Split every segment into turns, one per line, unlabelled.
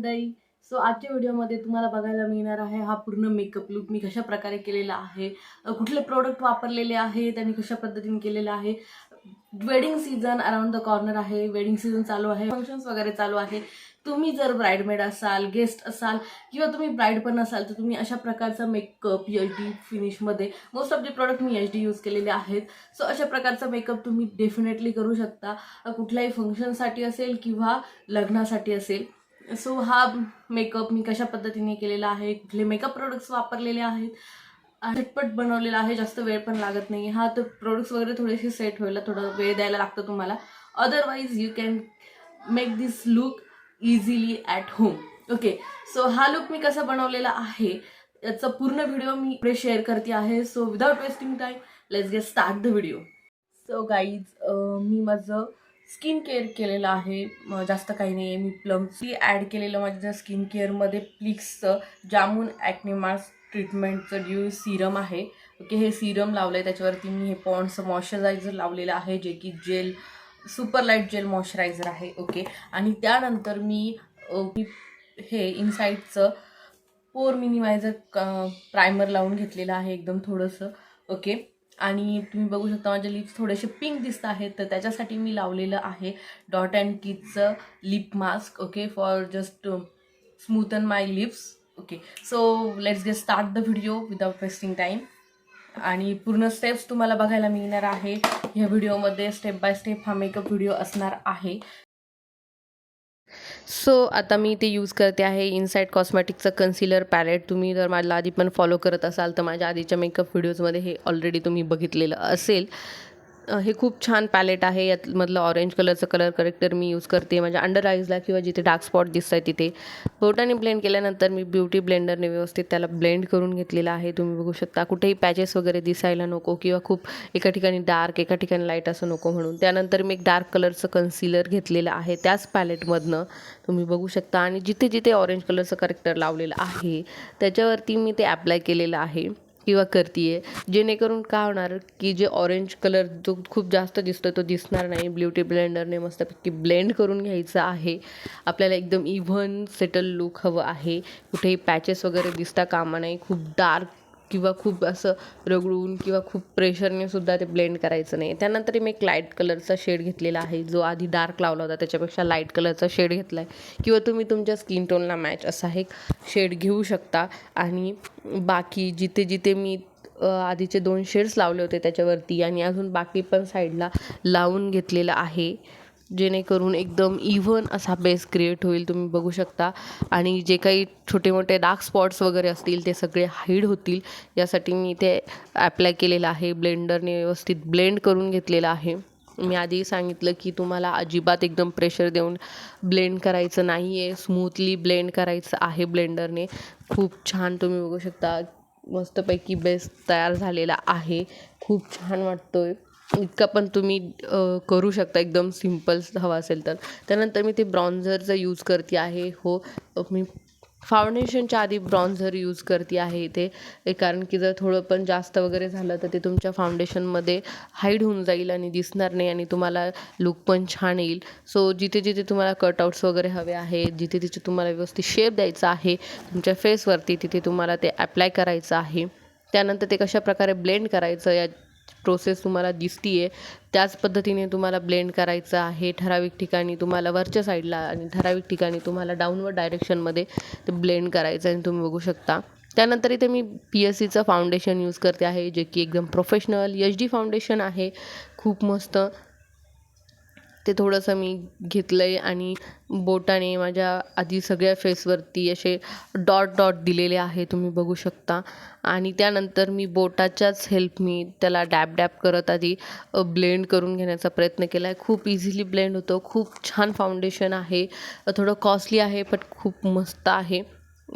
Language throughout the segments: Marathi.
मंडळी. सो आजच्या व्हिडिओमध्ये तुम्हाला बघायला मिळणार आहे हा पूर्ण मेकअप लुक मी कशा प्रकारे केलेला आहे, कुठले प्रोडक्ट वापरलेले आहेत आणि कशा पद्धतीने केलेलं आहे. Wedding season around the corner आहे, वेडिंग सीझन चालू आहे, फंक्शन्स वगैरे चालू आहे. तुम्ही जर ब्राइडमेड असाल, गेस्ट असाल किंवा तुम्ही ब्राइड पण असाल तर तुम्ही अशा प्रकारचा मेकअप HD फिनिशमध्ये मोस्ट ऑफ द प्रोडक्ट मी HD यूज केलेले आहेत. सो अशा प्रकारचा मेकअप तुम्ही डेफिनेटली करू शकता, कुठल्याही फंक्शनसाठी असेल किंवा लग्नासाठी असेल. सो हा मेकअप मी कशा पद्धतीने केलेला आहे, कुठले मेकअप प्रोडक्ट्स वापरलेले आहेत, झटपट बनवलेला आहे, जास्त वेळ पण लागत नाही. हा तर प्रोडक्ट्स वगैरे थोडेसे सेट व्हायला थोडा वेळ द्यायला लागतो तुम्हाला. Otherwise you can make this look easily at home. Okay, so हा लुक मी कसा बनवलेला आहे याचा पूर्ण व्हिडिओ मी इकडे शेअर करते आहे. So without wasting time let's get start the video. So guys, मी माझं स्किन केअर केलेलं आहे, जास्त काही नाही आहे. मी प्लमची ॲड केलेलं माझ्या स्किन केअरमध्ये प्लिक्सचं जामून ॲक्ने मास्क ट्रीटमेंटचं ड्यू सिरम आहे. ओके, हे सिरम लावलं आहे, त्याच्यावरती मी हे पॉन्ड्सचं मॉइश्चरायझर लावलेलं आहे, जे की gel super light gel moisturiser आहे. ओके, आणि त्यानंतर मी हे इनसाईडचं पोर मिनिमायझर प्रायमर लावून घेतलेलं आहे एकदम थोडंसं. ओके, आणि तुम्ही बघू शकता माझे लिप्स थोडेसे पिंक दिसत आहेत, तर त्याच्यासाठी मी लावलेलं आहे डॉट अँड कीचं lip mask. Okay, for just smoothen my lips. Okay, so let's get start the video without wasting time. आणि पूर्ण स्टेप्स तुम्हाला बघायला मिळणार आहे ह्या व्हिडिओमध्ये. स्टेप बाय स्टेप हा मेकअप व्हिडिओ असणार आहे. सो आता मी ते यूज करते आहे इनसाईड कॉस्मॅटिकचं कन्सिलर पॅलेट. तुम्ही जर माझ्या आधी पण फॉलो करत असाल तर माझ्या आधीच्या मेकअप व्हिडिओजमध्ये हे ऑलरेडी तुम्ही बघितलेलं असेल. हे खूप छान पॅलेट आहे. यातमधलं ऑरेंज कलरचं कलर करेक्टर मी यूज करते माझ्या अंडर आईजला किंवा जिथे डार्क स्पॉट दिसत आहे तिथे. बोटाने ब्लेंड केल्यानंतर मी ब्युटी ब्लेंडरने व्यवस्थित त्याला ब्लेंड करून घेतलेलं आहे. तुम्ही बघू शकता कुठेही पॅचेस वगैरे दिसायला नको किंवा खूप एका ठिकाणी डार्क एका ठिकाणी लाईट असं नको म्हणून. त्यानंतर मी एक डार्क कलरचं कन्सिलर घेतलेलं आहे त्याच पॅलेटमधनं, तुम्ही बघू शकता. आणि जिथे जिथे ऑरेंज कलरचं करेक्टर लावलेलं आहे त्याच्यावरती मी ते ॲप्लाय केलेलं आहे किंवा करते आहे, जेणेकरून काय होणार की जे ऑरेंज कलर जो खूप जास्त दिसतो तो दिसणार नाही. ब्युटी ब्लेंडरने मस्तपैकी ब्लेंड करून घ्यायचं आहे. आपल्याला एकदम इव्हन सेटल लुक हवं आहे, कुठेही पॅचेस वगैरे दिसता कामा नाही. खूप डार्क किंवा खूप असं रगडून किंवा खूप प्रेशरने सुद्धा ते ब्लेंड करायचं नाही. त्यानंतर मी एक लाईट कलरचा शेड घेतलेला आहे, जो आधी डार्क लावला होता त्याच्यापेक्षा लाईट कलरचा शेड घेतला आहे, किंवा तुम्ही तुमच्या स्किन टोनला मॅच असा एक शेड घेऊ शकता. आणि बाकी जिथे जिथे मी आधीचे 2 शेड्स लावले होते त्याच्यावरती आणि अजून बाकी पण साईडला लावून घेतलेलं आहे, जेणेकरून एकदम इव्हन असा बेस क्रिएट होईल. तुम्ही बघू शकता. आणि जे काही छोटे मोठे डार्क स्पॉट्स वगैरे असतील ते सगळे हाईड होतील यासाठी मी ते ॲप्लाय केलेलं आहे. ब्लेंडरने व्यवस्थित ब्लेंड करून घेतलेलं आहे. मी आधी सांगितलं की तुम्हाला अजिबात एकदम प्रेशर देऊन ब्लेंड करायचं नाही आहे, स्मूथली ब्लेंड करायचं आहे ब्लेंडरने. खूप छान तुम्ही बघू शकता मस्तपैकी बेस तयार झालेला आहे. खूप छान वाटतो आहे. इतका पण तुम्ही करू शकता एकदम सिम्पल हवा असेल तर. त्यानंतर मी ते ब्रॉन्झरचं यूज करते आहे. हो, मी फाउंडेशनच्या आधी ब्रॉन्झर यूज करते आहे ते, कारण की जर थोडं पण जास्त वगैरे झालं तर ते तुमच्या फाउंडेशनमध्ये हाईड होऊन जाईल आणि दिसणार नाही आणि तुम्हाला लुक पण छान येईल. सो जिथे जिथे तुम्हाला कटआउट्स वगैरे हवे आहेत, जिथे जिथे तुम्हाला व्यवस्थित शेप द्यायचा आहे तुमच्या फेसवरती, तिथे तुम्हाला ते ॲप्लाय करायचं आहे. त्यानंतर ते कशाप्रकारे ब्लेंड करायचं या प्रोसेस तुम्हाला दिसती आहे त्याच पद्धतीने तुम्हाला ब्लेंड करायचं आहे. ठराविक ठिकाणी तुम्हाला वरच्या साईडला आणि ठराविक ठिकाणी तुम्हाला डाऊनवर्ड डायरेक्शनमध्ये ते ब्लेंड करायचं आहे, तुम्ही बघू शकता. त्यानंतर इथे मी PSCचं फाउंडेशन यूज करते आहे, जे की एकदम प्रोफेशनल HD फाउंडेशन आहे. खूप मस्त ते थोडंसं मी घेतलं आहे आणि बोटाने माझ्या आधी सगळ्या फेसवरती असे डॉट डॉट दिलेले आहे, तुम्ही बघू शकता. आणि त्यानंतर मी बोटाच्याच हेल्पनी त्याला डॅब डॅब करत आधी ब्लेंड करून घेण्याचा प्रयत्न केला आहे. खूप इझिली ब्लेंड होतो. खूप छान फाउंडेशन आहे. थोडं कॉस्टली आहे बट खूप मस्त आहे.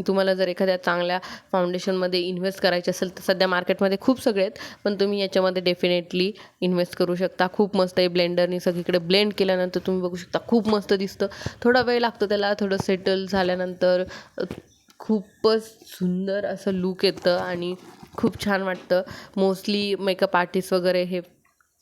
तुम्हाला जर एखाद्या चांगल्या फाउंडेशनमध्ये इन्व्हेस्ट करायचे असेल तर सध्या मार्केटमध्ये खूप सगळे आहेत, पण तुम्ही याच्यामध्ये डेफिनेटली इन्व्हेस्ट करू शकता. खूप मस्त आहे. ब्लेंडरनी सगळीकडे ब्लेंड केल्यानंतर तुम्ही बघू शकता खूप मस्त दिसतं. थोडा वेळ लागतो त्याला, थोडं सेटल झाल्यानंतर खूपच सुंदर असं लूक येतं आणि खूप छान वाटतं. मोस्टली मेकअप आर्टिस्ट वगैरे हे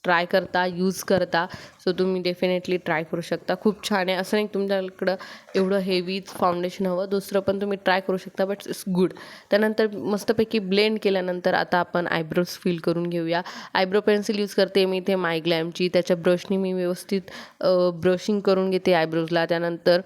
ट्राय करता, यूज करता, सो तुम्ही डेफिनेटली ट्राय करू शकता. खूप छान आहे. असं नाही तुमच्याकडं एवढं हेवीच फाउंडेशन हवं, दुसरं पण तुम्ही ट्राय करू शकता, बट इट्स गुड. त्यानंतर मस्तपैकी ब्लेंड केल्यानंतर आता आपण आयब्रोज फिल करून घेऊया. आयब्रो पेन्सिल यूज करते मी इथे मायग्लॅमची. त्याच्या ब्रशनी मी व्यवस्थित ब्रशिंग करून घेते आयब्रोजला. त्यानंतर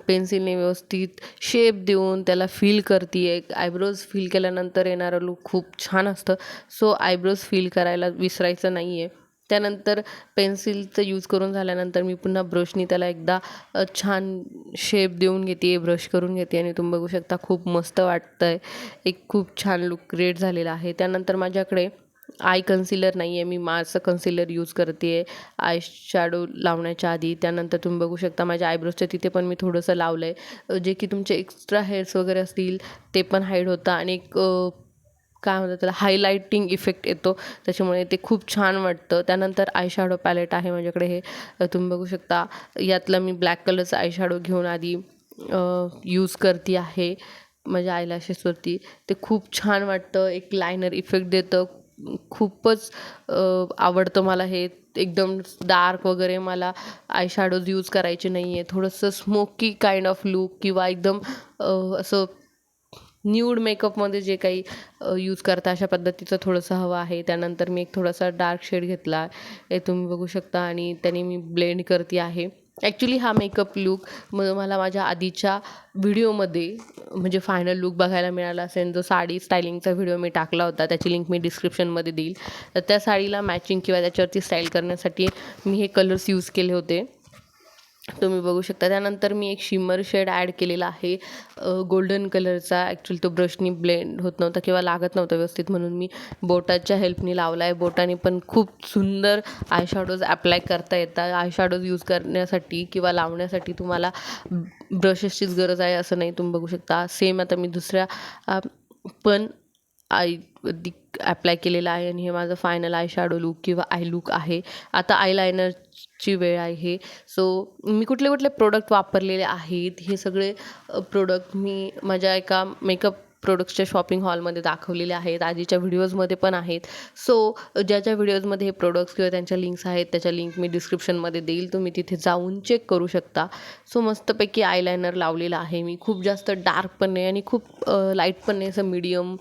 पेन्सिलने व्यवस्थित शेप देऊन त्याला फिल करते आहे. आयब्रोज फिल केल्यानंतर येणारं लूक खूप छान असतं, सो आयब्रोज फिल करायला विसरायचं नाही आहे. त्यानंतर पेन्सिलचं यूज करून झाल्यानंतर मी पुन्हा ब्रशनी त्याला एकदा छान शेप देऊन घेते, ब्रश करून घेते आणि तुम्ही बघू शकता खूप मस्त वाटतं आहे. एक खूप छान लूक क्रिएट झालेला आहे. त्यानंतर माझ्याकडे आय कन्सिलर नाही आहे, मी मार्सचं कन्सिलर यूज करते आहे आय शॅडो लावण्याच्या आधी. त्यानंतर तुम्ही बघू शकता माझ्या आयब्रोजच्या तिथे पण मी थोडंसं लावलं आहे, जे की तुमचे एक्स्ट्रा हेअर्स वगैरे असतील ते पण हाईड होतं आणि एक काय म्हणतात त्याला हायलायटिंग इफेक्ट येतो, त्याच्यामुळे ते खूप छान वाटतं. त्यानंतर आय शॅडो पॅलेट आहे माझ्याकडे. हे तुम्ही बघू शकता, यातलं मी ब्लॅक कलरचं आय शॅडो घेऊन आधी यूज करते आहे माझ्या आयलॅशेसवरती. ते खूप छान वाटतं, एक लायनर इफेक्ट देतं. खूपच आवडतं मला हे. एकदम डार्क वगैरे मला आय शॅडोज यूज करायचे नाही आहे. थोडंसं स्मोकी काइंड ऑफ लूक किंवा एकदम असं न्यूड मेकअपमध्ये जे काही यूज करता अशा पद्धतीचं थोडंसं हवं आहे. त्यानंतर मी एक थोडासा डार्क शेड घेतला हे तुम्ही बघू शकता आणि त्याने मी ब्लेंड करते आहे. ॲक्च्युली हा मेकअप लूक मला माझ्या आधीच्या व्हिडिओमध्ये म्हणजे फायनल लूक बघायला मिळाला असेल, जो साडी स्टायलिंगचा व्हिडिओ मी टाकला होता, त्याची लिंक मी डिस्क्रिप्शनमध्ये देईल. तर त्या साडीला मॅचिंग किंवा त्याच्यावरती स्टाईल करण्यासाठी मी हे कलर्स यूज केले होते, तुम्ही बघू शकता. त्यानंतर मी एक शिमर शेड ॲड केलेला आहे गोल्डन कलरचा. ॲक्च्युली तो ब्रशनी ब्लेंड होत नव्हता किंवा लागत नव्हता व्यवस्थित, म्हणून मी बोटाच्या हेल्पनी लावला आहे. बोटाने पण खूप सुंदर आय शॅडोज ॲप्लाय करता येतात. आय शॅडोज यूज करण्यासाठी किंवा लावण्यासाठी तुम्हाला ब्रशेसचीच गरज आहे असं नाही, तुम्ही बघू शकता. सेम आता मी दुसऱ्या पण ॲप्लाय केलेला आहे आणि हे माझं फायनल आय शॅडो लूक किंवा आय लूक आहे. आता आयलायनरची वेळ आहे. सो मी कुठले कुठले प्रोडक्ट वापरलेले आहेत, हे सगळे प्रोडक्ट मी माझ्या एका मेकअप प्रोडक्ट्सच्या शॉपिंग हॉलमध्ये दाखवलेले आहेत, आधीच्या व्हिडिओजमध्ये पण आहेत. सो ज्या व्हिडिओजमध्ये हे प्रोडक्ट्स किंवा त्यांच्या लिंक्स आहेत, त्याच्या लिंक मी डिस्क्रिप्शनमध्ये देईल, तुम्ही तिथे जाऊन चेक करू शकता. सो मस्तपैकी आयलायनर लावलेलं आहे मी. खूप जास्त डार्क पण नाही आणि खूप लाईट पण नाही, असं मीडियम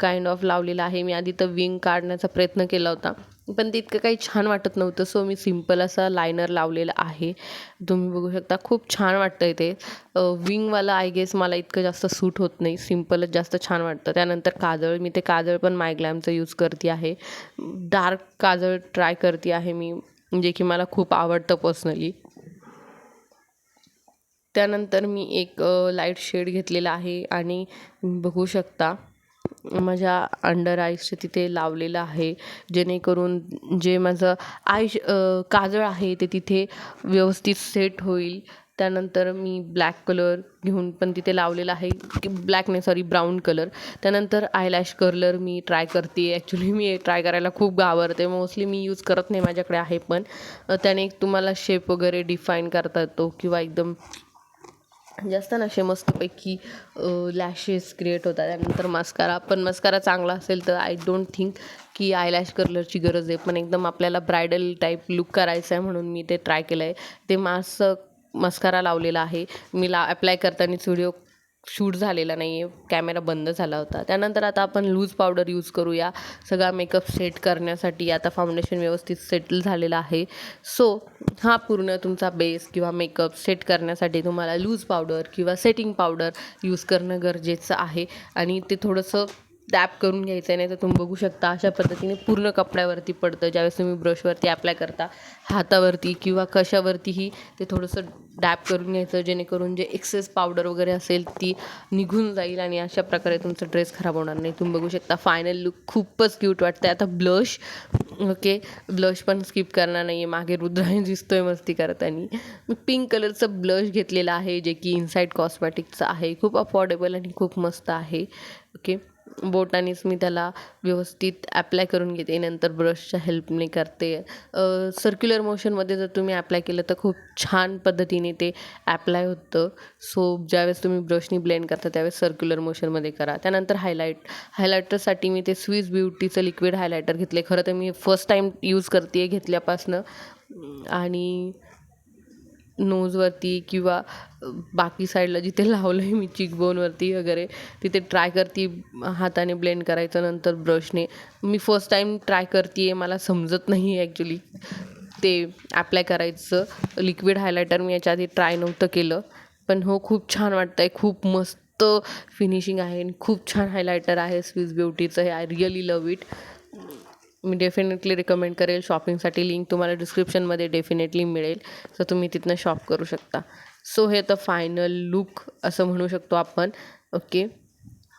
काइंड ऑफ लावलेलं आहे मी. आधी तर विंग काढण्याचा प्रयत्न केला होता, पण ते इतकं काही छान वाटत नव्हतं, सो मी सिम्पल असा लायनर लावलेला आहे. तुम्ही बघू शकता खूप छान वाटतं ते. विंगवाला आय गेस मला इतकं जास्त सूट होत नाही, सिम्पलच जास्त छान वाटतं. त्यानंतर काजळ, मी ते काजळ पण मायग्लॅमचं यूज करते आहे. डार्क काजळ ट्राय करते आहे मी, जे की मला खूप आवडतं पर्सनली. त्यानंतर मी एक लाईट शेड घेतलेला आहे आणि बघू शकता माझ्या अंडर आईजच्या तिथे लावलेलं आहे, जेणेकरून जे माझं काजळ आहे ते तिथे व्यवस्थित सेट होईल. त्यानंतर मी ब्लॅक कलर घेऊन पण तिथे लावलेला आहे, ब्लॅक नाही सॉरी ब्राऊन कलर. त्यानंतर आयलॅश कर्लर मी ट्राय करते. ॲक्च्युली मी ट्राय करायला खूप घाबरते, मोस्टली मी यूज करत नाही, माझ्याकडे आहे पण त्याने तुम्हाला शेप वगैरे डिफाईन करता येतो किंवा एकदम जास्त ना असे मस्तपैकी लॅशेस क्रिएट होतात. त्यानंतर मस्कारा, पण मस्कारा चांगला असेल तर आय डोंट थिंक की आयलॅश कर्लरची गरज आहे, पण एकदम आपल्याला ब्रायडल टाईप लुक करायचं आहे म्हणून मी ते ट्राय केलं आहे. ते मस्कारा लावलेला आहे मी. ॲप्लाय करतानाच व्हिडिओ शूट झालेला नाही आहे, कॅमेरा बंद झाला होता. त्यानंतर आता आपण लूज पावडर यूज करूया सगळा मेकअप सेट करण्यासाठी. आता फाउंडेशन व्यवस्थित सेटल झालेलं आहे, सो हा पूर्ण तुमचा बेस किंवा मेकअप सेट करण्यासाठी तुम्हाला लूज पावडर किंवा सेटिंग पावडर यूज करणं गरजेचं आहे आणि ते थोडंसं डॅप करून घ्यायचं आहे. नाही तर तुम्ही बघू शकता अशा पद्धतीने पूर्ण कपड्यावरती पडतं. ज्यावेळेस तुम्ही ब्रशवरती अप्लाय करता, हातावरती किंवा कशावरतीही ते थोडंसं डॅप करून घ्यायचं, जेणेकरून जे एक्सेस पावडर वगैरे असेल ती निघून जाईल आणि अशा प्रकारे तुमचा ड्रेस खराब होणार नाही. तुम्ही बघू शकता फायनल लुक खूपच क्यूट वाटतं. आता ब्लश, ओके ब्लश पण स्किप करणार नाही आहे. मागे रुद्राणी दिसतोय मस्ती करताना. मी पिंक कलरचं ब्लश घेतलेलं आहे, जे की इनसाईड कॉस्मॅटिकचं आहे. खूप अफोर्डेबल आणि खूप मस्त आहे. ओके बोटानेच मी त्याला व्यवस्थित ॲप्लाय करून घेते, नंतर ब्रशच्या हेल्पने करते. सर्क्युलर मोशनमध्ये जर तुम्ही ॲप्लाय केलं तर खूप छान पद्धतीने ते ॲप्लाय होतं. सो ज्यावेळेस तुम्ही ब्रशनी ब्लेंड करता त्यावेळेस सर्क्युलर मोशनमध्ये करा. त्यानंतर हायलायटरसाठी मी ते स्विस ब्युटीचं लिक्विड हायलायटर घेतले. खरं तर मी फर्स्ट टाईम यूज करते आहे घेतल्यापासनं, आणि नोजवरती किंवा बाकी साईडला जिथे लावलं आहे मी चिकबोनवरती वगैरे तिथे ट्राय करते हाताने ब्लेंड करायचं, नंतर ब्रशने. मी फर्स्ट टाईम ट्राय करते आहे, मला समजत नाही आहे ॲक्च्युली ते ॲप्लाय करायचं. लिक्विड हायलायटर मी याच्या आधी ट्राय नव्हतं केलं, पण हो खूप छान वाटतं आहे. खूप मस्त फिनिशिंग आहे आणि खूप छान हायलायटर आहे स्विस ब्युटीचं हे. I really love it. Me definitely recommend करेल. शॉपिंगसाठी लिंक तुम्हाला डिस्क्रिप्शनमध्ये डेफिनेटली मिळेल, तर तुम्ही तिथनं शॉप करू शकता. सो हे तर फायनल लुक असं म्हणू शकतो आपण. ओके,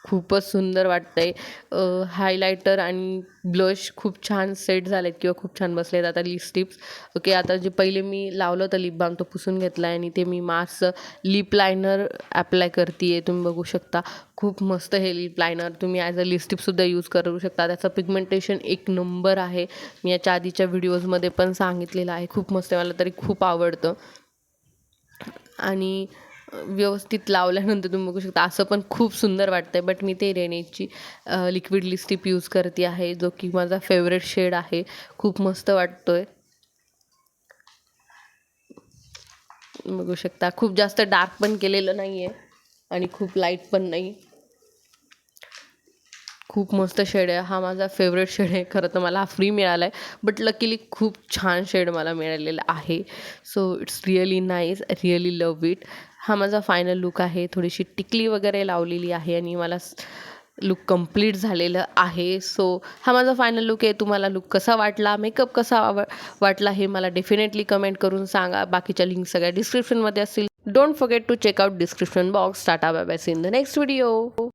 खूपच सुंदर वाटतं आहे. हायलायटर आणि ब्लश खूप छान सेट झालेत किंवा खूप छान बसलेत. आता लिपस्टिक्स. ओके, आता जे पहिले मी लावलं होतं लिप बाम तो पुसून घेतला आहे आणि ते मी मास्कचं लिप लायनर ॲप्लाय करते आहे. तुम्ही बघू शकता खूप मस्त हे लिप लायनर तुम्ही ॲज अ लिपस्टिकसुद्धा यूज करू शकता. त्याचं पिगमेंटेशन एक नंबर आहे. मी याच्या आधीच्या व्हिडिओजमध्ये पण सांगितलेलं आहे. खूप मस्त आहे, मला तरी खूप आवडतं. आणि व्यवस्थित लावल्यानंतर तुम्ही बघू शकता असं पण खूप सुंदर वाटतं आहे. बट मी ते रेनेची लिक्विड लिपस्टिक यूज करते आहे, जो की माझा फेवरेट शेड आहे. खूप मस्त वाटतो आहे. बघू शकता खूप जास्त डार्क पण केलेलं नाही आहे आणि खूप लाईट पण नाही. खूप मस्त शेड आहे. हा माझा फेवरेट शेड आहे. खरं तर मला हा फ्री मिळाला आहे, बट लकीली खूप छान शेड मला मिळालेला आहे. So it's really nice, really love it. हा माझा फायनल लुक आहे. थोडीशी टिकली वगैरे लावलेली आहे आणि मला लुक कंप्लीट झालेलं आहे. सो हा माझा फायनल लुक आहे. तुम्हाला लुक कसा वाटला, मेकअप कसा वाटला हे मला डेफिनेटली कमेंट करून सांगा. बाकीच्या लिंक सगळ्या डिस्क्रिप्शनमध्ये असतील. Don't forget to check out description box. Tata bye bye, see in the next video.